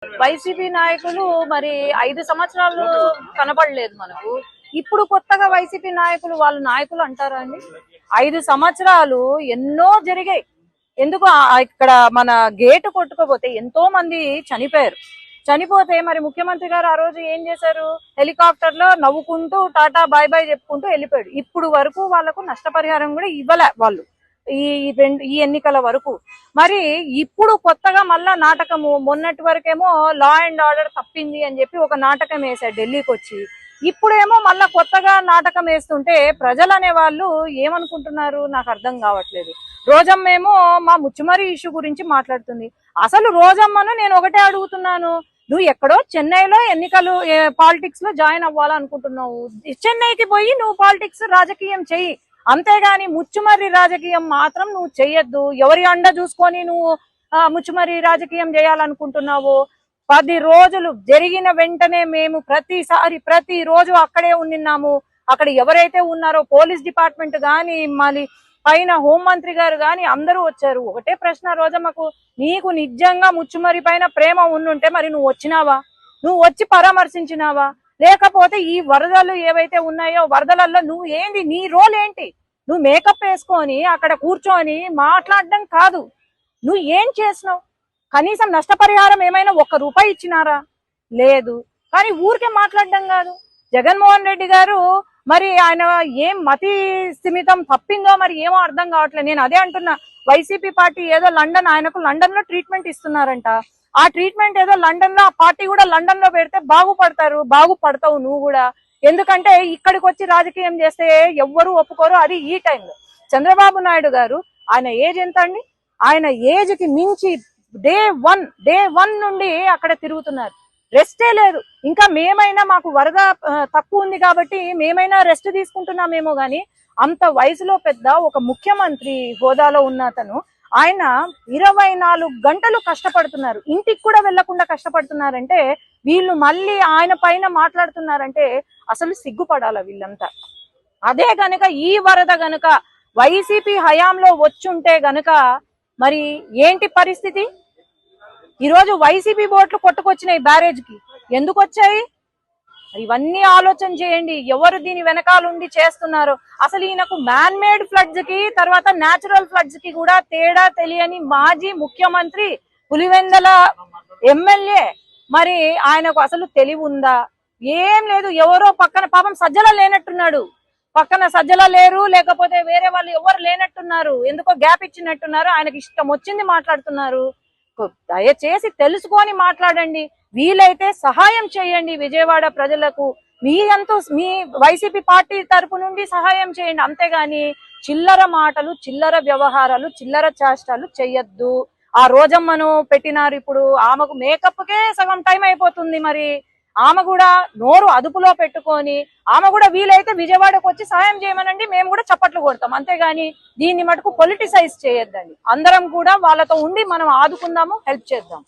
YCP నాయకులు మరి 5 సంవత్సరాలు కనబడలేదు మనకు. ఇప్పుడు కొత్తగా వైసీపీ నాయకులు వాళ్ళు నాయకులు అంటారా అండి? 5 సంవత్సరాలు ఎన్నో జరిగాయి. ఎందుకు ఇక్కడ మన గేటు కొట్టుకోపోతే ఎంతో మంది చనిపోయారు. చనిపోతే మరి ముఖ్యమంత్రి గారు ఆ రోజు ఏం చేశారు? హెలికాప్టర్ లో నవ్వుకుంటూ టాటా బాయ్ బాయ్ చెప్పుకుంటూ వెళ్ళిపోయాడు. ఇప్పుడు వరకు వాళ్ళకు నష్టపరిహారం కూడా ఇవ్వలే వాళ్ళు ఈ ఎన్నికల వరకు. మరి ఇప్పుడు కొత్తగా మళ్ళా నాటకము, మొన్నటి వరకేమో లా అండ్ ఆర్డర్ తప్పింది అని చెప్పి ఒక నాటకం వేశారు ఢిల్లీకి వచ్చి. ఇప్పుడేమో మళ్ళా కొత్తగా నాటకం వేస్తుంటే ప్రజలు అనే వాళ్ళు ఏమనుకుంటున్నారు నాకు అర్థం కావట్లేదు. రోజమ్మ ఏమో మా ముచ్చుమరి ఇష్యూ గురించి మాట్లాడుతుంది. అసలు రోజమ్మను నేను ఒకటే అడుగుతున్నాను, నువ్వు ఎక్కడో చెన్నైలో ఎన్నికలు పాలిటిక్స్ లో జాయిన్ అవ్వాలనుకుంటున్నావు, చెన్నైకి పోయి నువ్వు పాలిటిక్స్ రాజకీయం చెయ్యి, అంతేగాని ముచ్చుమర్రి రాజకీయం మాత్రం నువ్వు చెయ్యొద్దు. ఎవరి అండ చూసుకొని నువ్వు ముచ్చుమర్రి రాజకీయం చేయాలనుకుంటున్నావు? 10 రోజులు జరిగిన వెంటనే మేము ప్రతిరోజు అక్కడే ఉన్నాము. అక్కడ ఎవరైతే ఉన్నారో పోలీస్ డిపార్ట్మెంట్ గాని మళ్ళీ పైన హోంమంత్రి గారు గాని అందరూ వచ్చారు. ఒకటే ప్రశ్న రోజమ్మకు, నీకు నిజంగా ముచ్చుమర్రి పైన ప్రేమ ఉండుంటే మరి నువ్వు వచ్చినావా? నువ్వు వచ్చి పరామర్శించినావా? లేకపోతే ఈ వరదలు ఏవైతే ఉన్నాయో వరదలలో నువ్వు ఏంది, నీ రోల్ ఏంటి? నువ్వు మేకప్ వేసుకొని అక్కడ కూర్చొని మాట్లాడడం కాదు, నువ్వు ఏం చేసినావు? కనీసం నష్టపరిహారం ఏమైనా 1 రూపాయి ఇచ్చినారా? లేదు. కానీ ఊరికే మాట్లాడడం కాదు. జగన్మోహన్ రెడ్డి గారు మరి ఆయన ఏం మతి స్థిమితం తప్పిందో మరి ఏమో అర్థం కావట్లేదు. నేను అదే అంటున్నా, వైసీపీ పార్టీ ఏదో ఆయనకు లండన్ లో ట్రీట్మెంట్ ఇస్తున్నారంట. ఆ ట్రీట్మెంట్ ఏదో లండన్ లో, ఆ పార్టీ కూడా లండన్ లో పెడితే బాగుపడతావు నువ్వు కూడా. ఎందుకంటే ఇక్కడికి వచ్చి రాజకీయం చేస్తే ఎవ్వరూ ఒప్పుకోరు, అది ఈ టైంలో. చంద్రబాబు నాయుడు గారు ఆయన ఏజ్ ఎంత అండి? ఆయన ఏజ్ కి మించి డే వన్ నుండి అక్కడ తిరుగుతున్నారు, రెస్టే లేదు. ఇంకా మేమైనా మాకు వరద తక్కువ ఉంది కాబట్టి మేమైనా రెస్ట్ తీసుకుంటున్నామేమో గాని, అంత వయసులో పెద్ద ఒక ముఖ్యమంత్రి హోదాలో ఉన్న అతను ఆయన 24 గంటలు కష్టపడుతున్నారు, ఇంటికి కూడా వెళ్లకుండా కష్టపడుతున్నారంటే వీళ్ళు మళ్ళీ ఆయన పైన మాట్లాడుతున్నారంటే అసలు సిగ్గుపడాల వీళ్ళంతా. అదే గనుక ఈ వరద గనుక వైసీపీ హయాంలో వచ్చుంటే గనుక మరి ఏంటి పరిస్థితి? ఈరోజు వైసీపీ బోట్లు కొట్టుకొచ్చినాయి బ్యారేజ్ కి. ఎందుకు వచ్చాయి? ఇవన్నీ ఆలోచన చేయండి, ఎవరు దీని వెనకాలండి చేస్తున్నారు. అసలు ఈయనకు మ్యాన్ మేడ్ ఫ్లడ్స్ కి తర్వాత న్యాచురల్ ఫ్లడ్స్ కి కూడా తేడా తెలియని మాజీ ముఖ్యమంత్రి, పులివెందల ఎమ్మెల్యే, మరి ఆయనకు అసలు తెలివి ఉందా? ఏం లేదు. ఎవరో పక్కన పాపం సజ్జల లేనట్టున్నాడు, పక్కన సజ్జల లేరు, లేకపోతే వేరే వాళ్ళు ఎవరు లేనట్టున్నారు, ఎందుకో గ్యాప్ ఇచ్చినట్టున్నారు, ఆయనకి ఇష్టం వచ్చింది మాట్లాడుతున్నారు. దయచేసి తెలుసుకొని మాట్లాడండి, వీలైతే సహాయం చేయండి విజయవాడ ప్రజలకు. మీ వైసీపీ పార్టీ తరపు నుండి సహాయం చేయండి, అంతేగాని చిల్లర మాటలు, చిల్లర వ్యవహారాలు, చిల్లర చేష్టాలు చెయ్యొద్దు. ఆ రోజమ్మను పెట్టినారు, ఇప్పుడు ఆమెకు మేకప్ కే సగం టైం అయిపోతుంది. మరి ఆమె కూడా నోరు అదుపులో పెట్టుకొని ఆమె కూడా వీలైతే విజయవాడకు వచ్చి సహాయం చేయమనండి, మేము కూడా చప్పట్లు కొడతాం. అంతేగాని దీన్ని మటుకు పొలిటిసైజ్ చేయొద్దండి. అందరం కూడా వాళ్ళతో ఉండి మనం ఆదుకుందాము, హెల్ప్ చేద్దాం.